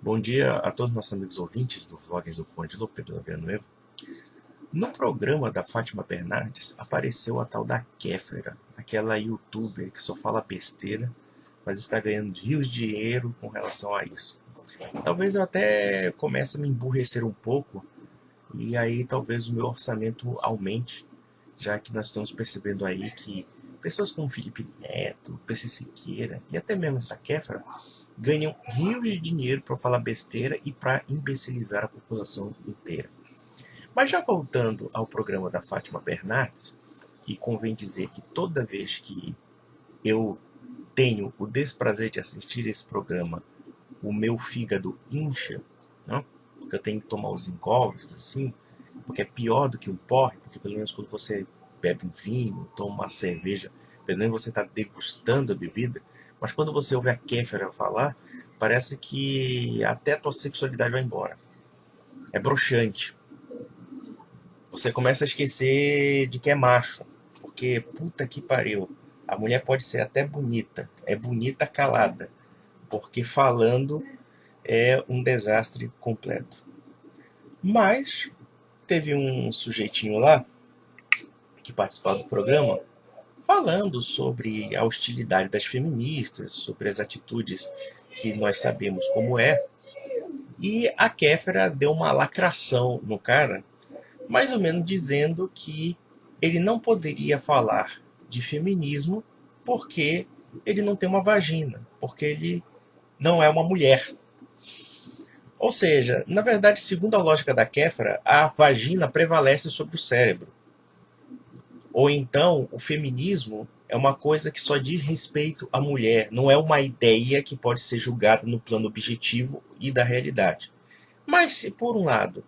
Bom dia a todos os nossos amigos ouvintes do vlog do Conde Pedro Villanueva. No programa da Fátima Bernardes apareceu a tal da Kéfera, aquela youtuber que só fala besteira, mas está ganhando rios de dinheiro com relação a isso. Talvez eu até comece a me emburrecer um pouco e aí talvez o meu orçamento aumente, já que nós estamos percebendo aí que pessoas como Felipe Neto, PC Siqueira e até mesmo essa Kéfera ganham rios de dinheiro para falar besteira e para imbecilizar a população inteira. Mas já voltando ao programa da Fátima Bernardes, e convém dizer que toda vez que eu tenho o desprazer de assistir esse programa, o meu fígado incha, não? Porque eu tenho que tomar os engolves, assim, porque é pior do que um porre, porque pelo menos quando você bebe um vinho, toma uma cerveja, pelo menos você está degustando a bebida, mas quando você ouve a Kéfera falar, parece que até a tua sexualidade vai embora. É broxante. Você começa a esquecer de que é macho, porque puta que pariu. A mulher pode ser até bonita, é bonita calada, porque falando é um desastre completo. Mas teve um sujeitinho lá que participava do programa falando sobre a hostilidade das feministas, sobre as atitudes que nós sabemos como é. E a Kéfera deu uma lacração no cara, mais ou menos dizendo que ele não poderia falar de feminismo porque ele não tem uma vagina, porque ele não é uma mulher. Ou seja, na verdade, segundo a lógica da Kéfera, a vagina prevalece sobre o cérebro. Ou então, o feminismo é uma coisa que só diz respeito à mulher, não é uma ideia que pode ser julgada no plano objetivo e da realidade. Mas, se por um lado,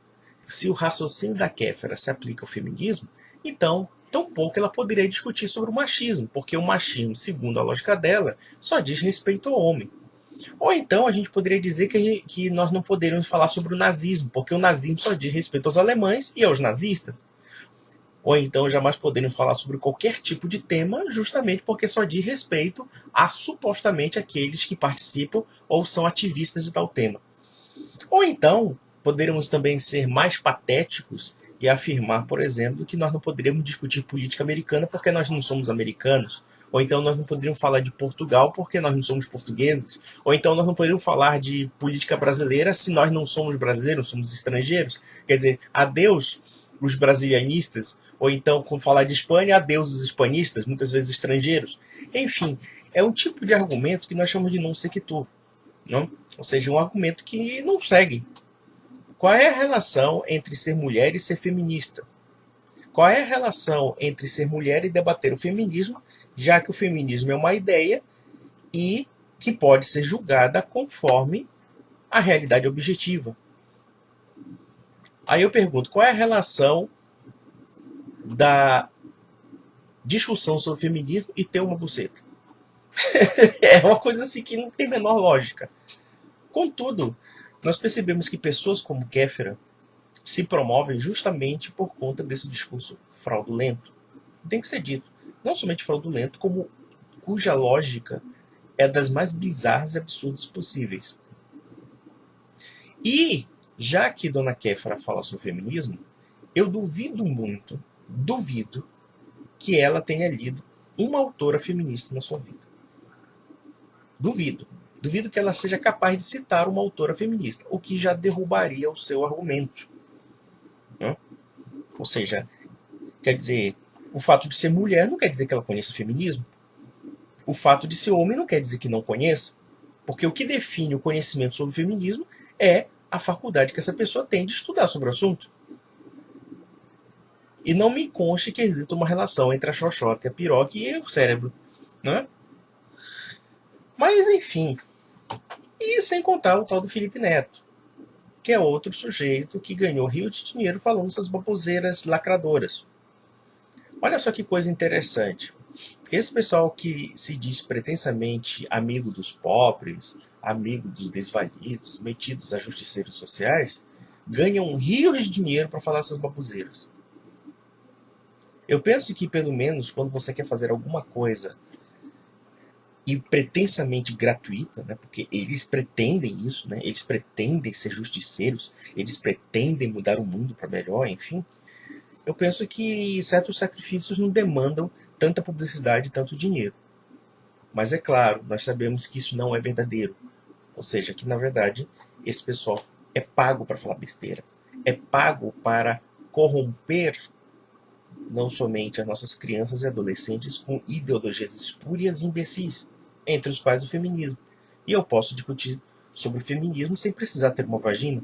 se o raciocínio da Kéfera se aplica ao feminismo, então, tampouco ela poderia discutir sobre o machismo, porque o machismo, segundo a lógica dela, só diz respeito ao homem. Ou então a gente poderia dizer que nós não poderíamos falar sobre o nazismo, porque o nazismo só diz respeito aos alemães e aos nazistas. Ou então jamais podemos falar sobre qualquer tipo de tema, justamente porque só diz respeito a supostamente aqueles que participam ou são ativistas de tal tema. Ou então poderíamos também ser mais patéticos e afirmar, por exemplo, que nós não poderíamos discutir política americana porque nós não somos americanos. Ou então nós não poderíamos falar de Portugal porque nós não somos portugueses. Ou então nós não poderíamos falar de política brasileira se nós não somos brasileiros, somos estrangeiros. Quer dizer, adeus os brasilianistas. Ou então, quando falar de Espanha, adeus os hispanistas, muitas vezes estrangeiros. Enfim, é um tipo de argumento que nós chamamos de non sequitur. Não? Ou seja, um argumento que não segue. Qual é a relação entre ser mulher e ser feminista? Qual é a relação entre ser mulher e debater o feminismo, já que o feminismo é uma ideia e que pode ser julgada conforme a realidade objetiva? Aí eu pergunto, qual é a relação da discussão sobre feminismo e ter uma buceta? É uma coisa assim que não tem a menor lógica. Contudo, nós percebemos que pessoas como Kéfera se promovem justamente por conta desse discurso fraudulento. Tem que ser dito. Não somente fraudulento, como cuja lógica é das mais bizarras e absurdas possíveis. E, já que Dona Kéfera fala sobre feminismo, eu duvido muito, duvido, que ela tenha lido uma autora feminista na sua vida. Duvido. Duvido que ela seja capaz de citar uma autora feminista, o que já derrubaria o seu argumento. Né? Ou seja, quer dizer, o fato de ser mulher não quer dizer que ela conheça o feminismo. O fato de ser homem não quer dizer que não conheça. Porque o que define o conhecimento sobre o feminismo é a faculdade que essa pessoa tem de estudar sobre o assunto. E não me conste que exista uma relação entre a xoxota e a piroca e o cérebro. Né? Mas, enfim. E sem contar o tal do Felipe Neto, que é outro sujeito que ganhou rio de dinheiro falando essas baboseiras lacradoras. Olha só que coisa interessante. Esse pessoal que se diz pretensamente amigo dos pobres, amigo dos desvalidos, metidos a justiceiros sociais, ganham rios de dinheiro para falar essas baboseiras. Eu penso que, pelo menos, quando você quer fazer alguma coisa e pretensamente gratuita, né, porque eles pretendem isso, né, eles pretendem ser justiceiros, eles pretendem mudar o mundo para melhor, enfim, eu penso que certos sacrifícios não demandam tanta publicidade e tanto dinheiro. Mas é claro, nós sabemos que isso não é verdadeiro. Ou seja, que na verdade esse pessoal é pago para falar besteira. É pago para corromper não somente as nossas crianças e adolescentes com ideologias espúrias e imbecis, entre os quais o feminismo. E eu posso discutir sobre o feminismo sem precisar ter uma vagina,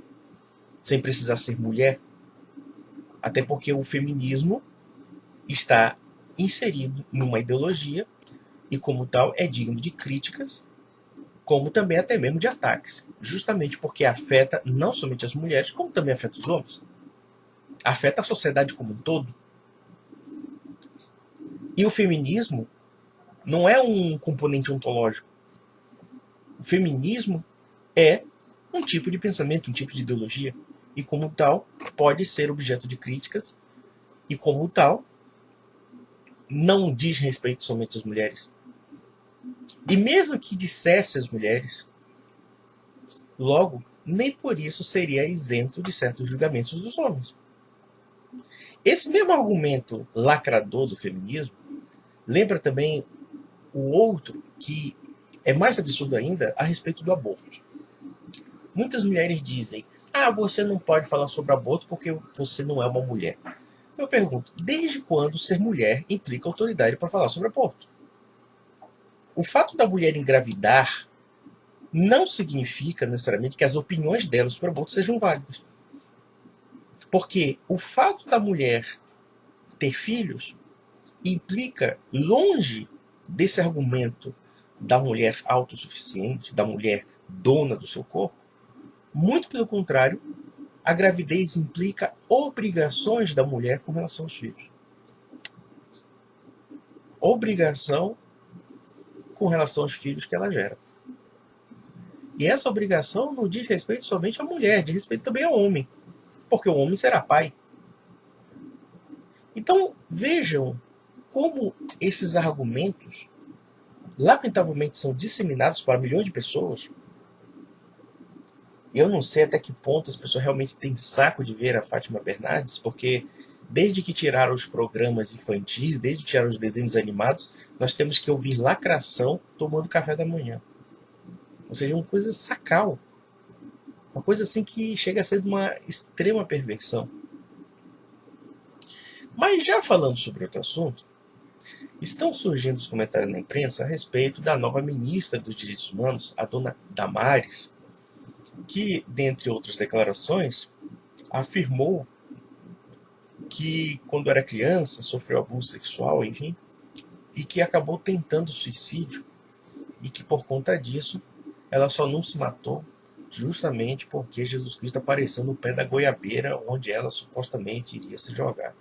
sem precisar ser mulher, até porque o feminismo está inserido numa ideologia e, como tal, é digno de críticas, como também até mesmo de ataques, justamente porque afeta não somente as mulheres, como também afeta os homens, afeta a sociedade como um todo. E o feminismo não é um componente ontológico. O feminismo é um tipo de pensamento, um tipo de ideologia, e como tal pode ser objeto de críticas, e como tal não diz respeito somente às mulheres. E mesmo que dissesse às mulheres, logo, nem por isso seria isento de certos julgamentos dos homens. Esse mesmo argumento lacrador do feminismo lembra também o outro, que é mais absurdo ainda, a respeito do aborto. Muitas mulheres dizem: ah, você não pode falar sobre aborto porque você não é uma mulher. Eu pergunto, desde quando ser mulher implica autoridade para falar sobre aborto? O fato da mulher engravidar não significa necessariamente que as opiniões dela sobre aborto sejam válidas. Porque o fato da mulher ter filhos implica, longe desse argumento da mulher autossuficiente, da mulher dona do seu corpo, muito pelo contrário, a gravidez implica obrigações da mulher com relação aos filhos. Obrigação com relação aos filhos que ela gera. E essa obrigação não diz respeito somente à mulher, diz respeito também ao homem, porque o homem será pai. Então, vejam como esses argumentos, lamentavelmente, são disseminados para milhões de pessoas. Eu não sei até que ponto as pessoas realmente têm saco de ver a Fátima Bernardes, porque desde que tiraram os programas infantis, desde que tiraram os desenhos animados, nós temos que ouvir lacração tomando café da manhã. Ou seja, uma coisa sacal. Uma coisa assim que chega a ser de uma extrema perversão. Mas já falando sobre outro assunto, estão surgindo os comentários na imprensa a respeito da nova ministra dos Direitos Humanos, a dona Damares, que, dentre outras declarações, afirmou que, quando era criança, sofreu abuso sexual, enfim, e que acabou tentando suicídio, e que, por conta disso, ela só não se matou justamente porque Jesus Cristo apareceu no pé da goiabeira onde ela supostamente iria se jogar.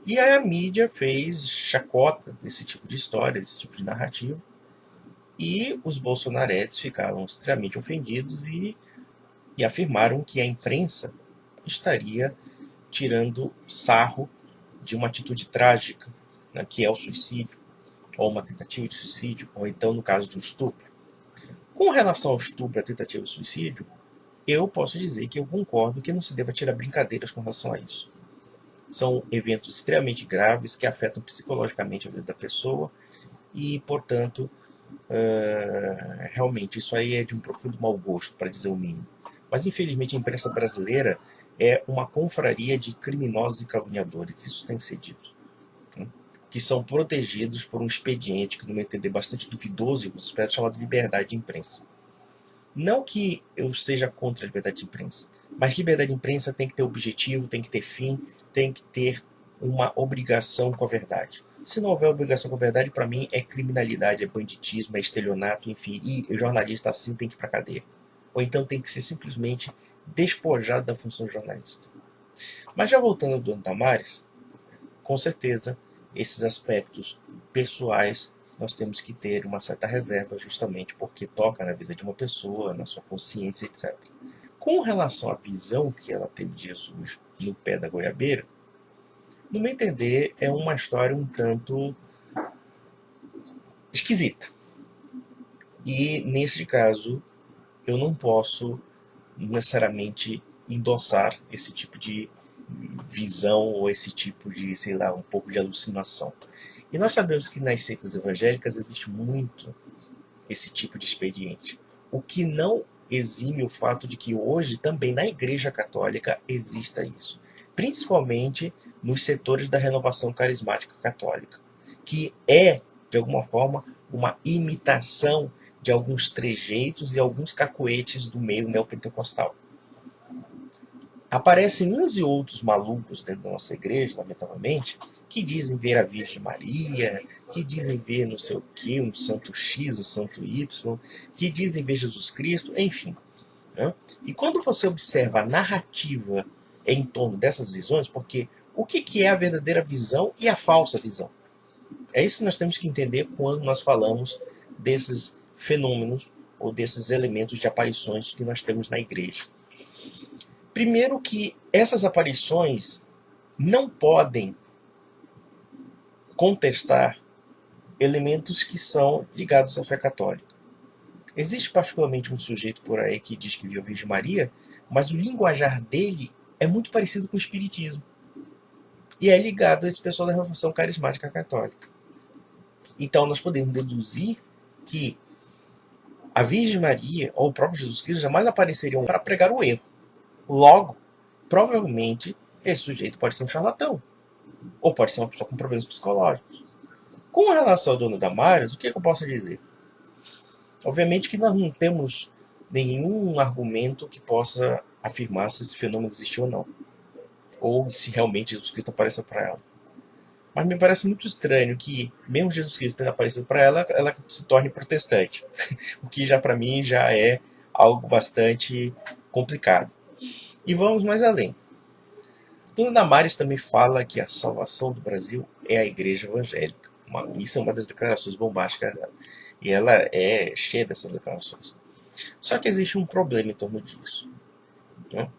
E aí a mídia fez chacota desse tipo de história, desse tipo de narrativa, e os bolsonaretes ficaram extremamente ofendidos e afirmaram que a imprensa estaria tirando sarro de uma atitude trágica, né, que é o suicídio, ou uma tentativa de suicídio, ou então no caso de um estupro. Com relação ao estupro e à tentativa de suicídio, eu posso dizer que eu concordo que não se deva tirar brincadeiras com relação a isso. São eventos extremamente graves que afetam psicologicamente a vida da pessoa e, portanto, realmente isso aí é de um profundo mau gosto, para dizer o mínimo. Mas, infelizmente, a imprensa brasileira é uma confraria de criminosos e caluniadores, isso tem que ser dito, né? Que são protegidos por um expediente que, no meu entender, é bastante duvidoso e insuspeito, chamado liberdade de imprensa. Não que eu seja contra a liberdade de imprensa, mas liberdade de imprensa tem que ter objetivo, tem que ter fim, tem que ter uma obrigação com a verdade. Se não houver obrigação com a verdade, para mim é criminalidade, é banditismo, é estelionato, enfim, e o jornalista assim tem que ir para a cadeia. Ou então tem que ser simplesmente despojado da função de jornalista. Mas já voltando ao Dona Damares, com certeza esses aspectos pessoais nós temos que ter uma certa reserva, justamente porque toca na vida de uma pessoa, na sua consciência, etc. Com relação à visão que ela teve de Jesus no pé da goiabeira, no meu entender, é uma história um tanto esquisita. E, nesse caso, eu não posso necessariamente endossar esse tipo de visão ou esse tipo de, sei lá, um pouco de alucinação. E nós sabemos que nas seitas evangélicas existe muito esse tipo de expediente. O que não exime o fato de que hoje também na Igreja Católica exista isso. Principalmente nos setores da renovação carismática católica, que é, de alguma forma, uma imitação de alguns trejeitos e alguns cacoetes do meio neopentecostal. Aparecem uns e outros malucos dentro da nossa igreja, lamentavelmente, que dizem ver a Virgem Maria, que dizem ver não sei o que, um santo X, um santo Y, que dizem ver Jesus Cristo, enfim. Né? E quando você observa a narrativa em torno dessas visões, porque o que é a verdadeira visão e a falsa visão? É isso que nós temos que entender quando nós falamos desses fenômenos ou desses elementos de aparições que nós temos na igreja. Primeiro que essas aparições não podem contestar elementos que são ligados à fé católica. Existe particularmente um sujeito por aí que diz que viu a Virgem Maria, mas o linguajar dele é muito parecido com o espiritismo. E é ligado a esse pessoal da Revolução Carismática Católica. Então nós podemos deduzir que a Virgem Maria ou o próprio Jesus Cristo jamais apareceriam para pregar o erro. Logo, provavelmente, esse sujeito pode ser um charlatão. Ou pode ser uma pessoa com problemas psicológicos. Com relação ao dono Damares, o que eu posso dizer? Obviamente que nós não temos nenhum argumento que possa afirmar se esse fenômeno existiu ou não. Ou se realmente Jesus Cristo apareceu para ela. Mas me parece muito estranho que, mesmo Jesus Cristo tendo aparecido para ela, ela se torne protestante. O que já para mim já é algo bastante complicado. E vamos mais além. Dona Damares também fala que a salvação do Brasil é a igreja evangélica. Isso é uma das declarações bombásticas dela. E ela é cheia dessas declarações. Só que existe um problema em torno disso. Né?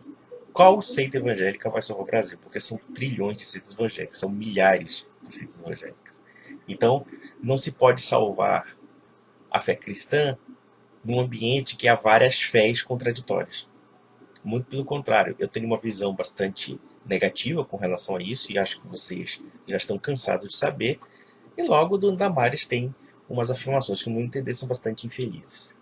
Qual seita evangélica vai salvar o Brasil? Porque são trilhões de seitas evangélicas, são milhares de seitas evangélicas. Então, não se pode salvar a fé cristã num ambiente que há várias fés contraditórias. Muito pelo contrário, eu tenho uma visão bastante negativa com relação a isso, e acho que vocês já estão cansados de saber, e logo Dona Damares tem umas afirmações que, no meu entender, são bastante infelizes.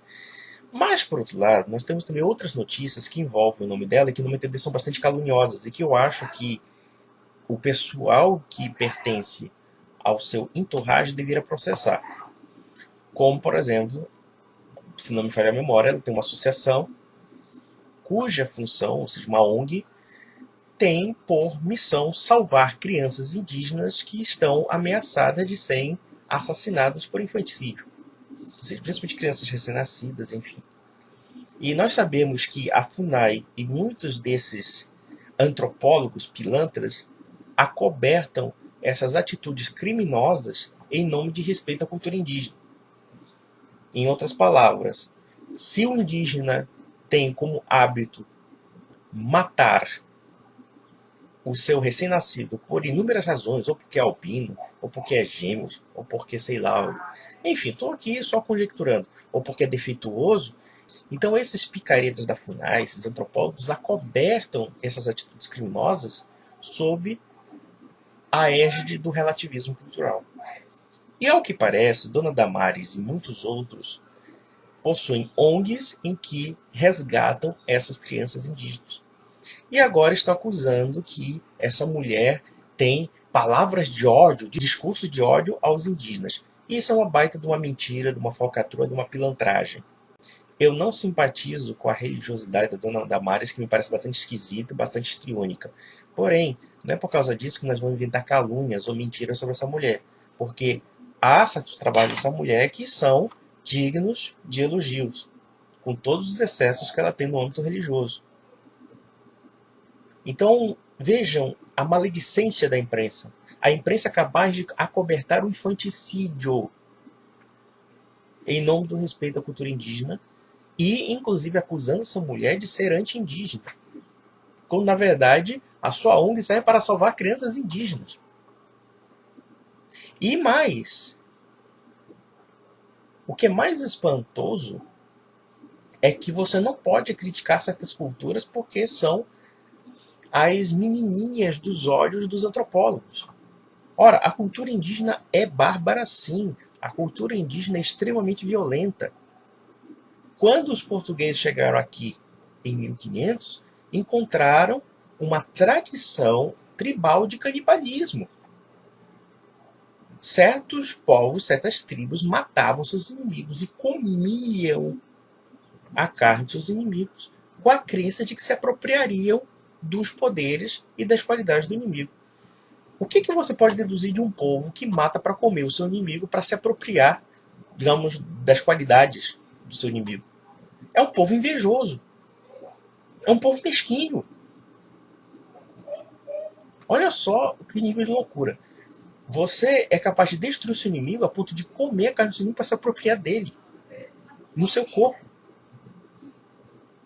Mas, por outro lado, nós temos também outras notícias que envolvem o nome dela e que, no meu entender, são bastante caluniosas, e que eu acho que o pessoal que pertence ao seu entourage deveria processar. Como, por exemplo, se não me falha a memória, ela tem uma associação cuja função, ou seja, uma ONG, tem por missão salvar crianças indígenas que estão ameaçadas de serem assassinadas por infanticídio. Ou seja, principalmente crianças recém-nascidas, enfim. E nós sabemos que a FUNAI e muitos desses antropólogos pilantras acobertam essas atitudes criminosas em nome de respeito à cultura indígena. Em outras palavras, se o indígena tem como hábito matar o seu recém-nascido por inúmeras razões, ou porque é albino, ou porque é gêmeos, ou porque sei lá, enfim, estou aqui só conjecturando, ou porque é defeituoso. Então esses picaretas da FUNAI, esses antropólogos, acobertam essas atitudes criminosas sob a égide do relativismo cultural. E ao que parece, Dona Damares e muitos outros possuem ONGs em que resgatam essas crianças indígenas. E agora estão acusando que essa mulher tem palavras de ódio, de discurso de ódio aos indígenas. Isso é uma baita de uma mentira, de uma falcatrua, de uma pilantragem. Eu não simpatizo com a religiosidade da Dona Damares, que me parece bastante esquisita, bastante histriônica. Porém, não é por causa disso que nós vamos inventar calúnias ou mentiras sobre essa mulher. Porque há certos trabalhos dessa mulher que são dignos de elogios, com todos os excessos que ela tem no âmbito religioso. Então, vejam a maledicência da imprensa. A imprensa é capaz de acobertar o infanticídio em nome do respeito à cultura indígena e, inclusive, acusando essa mulher de ser anti-indígena. Quando, na verdade, a sua ONG serve para salvar crianças indígenas. E mais, O que é mais espantoso é que você não pode criticar certas culturas porque são as menininhas dos olhos dos antropólogos. Ora, a cultura indígena é bárbara sim. A cultura indígena é extremamente violenta. Quando os portugueses chegaram aqui em 1500, encontraram uma tradição tribal de canibalismo. Certos povos, certas tribos matavam seus inimigos e comiam a carne de seus inimigos com a crença de que se apropriariam dos poderes e das qualidades do inimigo. O que você pode deduzir de um povo que mata para comer o seu inimigo, para se apropriar, digamos, das qualidades do seu inimigo? É um povo invejoso. É um povo mesquinho. Olha só que nível de loucura. Você é capaz de destruir o seu inimigo a ponto de comer a carne do seu inimigo para se apropriar dele, no seu corpo.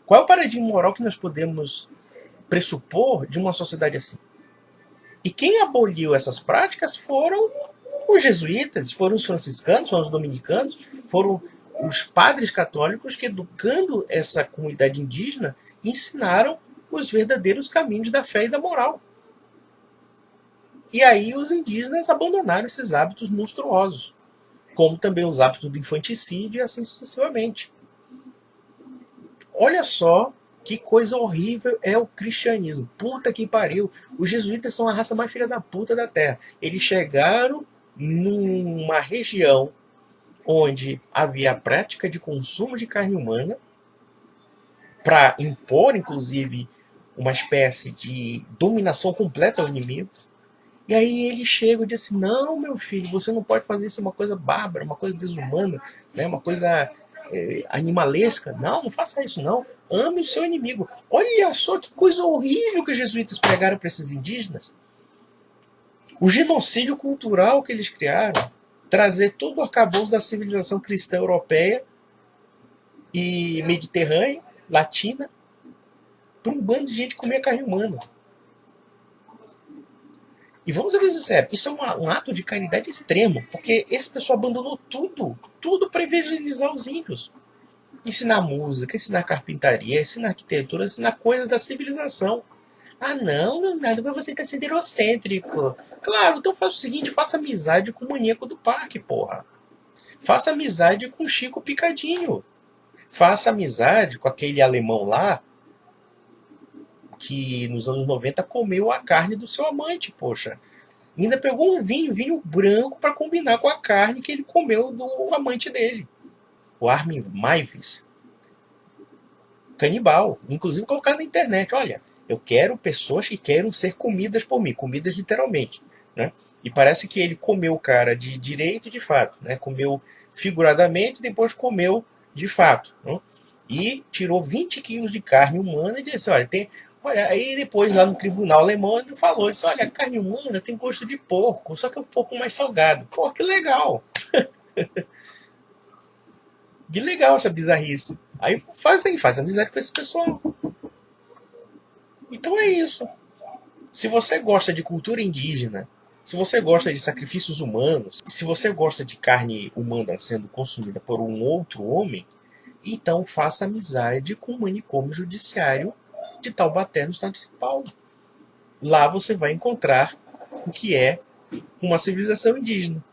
Qual é o paradigma moral que nós podemos pressupor de uma sociedade assim? E quem aboliu essas práticas foram os jesuítas, foram os franciscanos, foram os dominicanos, foram os padres católicos que, educando essa comunidade indígena, ensinaram os verdadeiros caminhos da fé e da moral. E aí os indígenas abandonaram esses hábitos monstruosos, como também os hábitos do infanticídio e assim sucessivamente. Olha só que coisa horrível é o cristianismo. Puta que pariu. Os jesuítas são a raça mais filha da puta da Terra. Eles chegaram numa região onde havia a prática de consumo de carne humana para impor, inclusive, uma espécie de dominação completa ao inimigo. E aí eles chegam e dizem assim, não, meu filho, você não pode fazer isso, é uma coisa bárbara, uma coisa desumana, né? Uma coisa animalesca. Não, não faça isso não. Ame o seu inimigo. Olha só que coisa horrível que os jesuítas pregaram para esses indígenas. O genocídio cultural que eles criaram. Trazer todo o arcabouço da civilização cristã europeia e mediterrânea, latina, para um bando de gente comer carne humana. E vamos ser sinceros, isso é um ato de caridade extremo, porque esse pessoal abandonou tudo para evangelizar os índios. Ensinar música, ensinar carpintaria, ensinar arquitetura, ensinar coisas da civilização. Ah, não, nada pra você tá sendo eurocêntrico. Claro, então faça o seguinte, faça amizade com o maníaco do parque, porra. Faça amizade com o Chico Picadinho. Faça amizade com aquele alemão lá que nos anos 90 comeu a carne do seu amante, poxa. E ainda pegou um vinho branco para combinar com a carne que ele comeu do amante dele. O Armin Maivis. Canibal. Inclusive colocar na internet, olha, eu quero pessoas que queiram ser comidas por mim, comidas literalmente. Né? E parece que ele comeu o cara de direito e de fato. Né? Comeu figuradamente e depois comeu de fato. Né? E tirou 20 quilos de carne humana e disse, olha, tem... Olha, aí depois lá no tribunal alemão ele falou isso, olha, a carne humana tem gosto de porco, só que é um pouco mais salgado. Pô, que legal! Que legal essa bizarrice. Aí faz amizade com esse pessoal. Então é isso. Se você gosta de cultura indígena, se você gosta de sacrifícios humanos, se você gosta de carne humana sendo consumida por um outro homem, então faça amizade com o manicômio judiciário de Taubaté, no estado de São Paulo. Lá você vai encontrar o que é uma civilização indígena.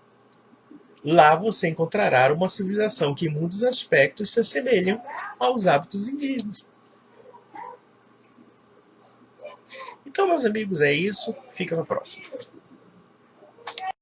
Lá você encontrará uma civilização que em muitos aspectos se assemelham aos hábitos indígenas. Então, meus amigos, é isso. Fica para a próxima.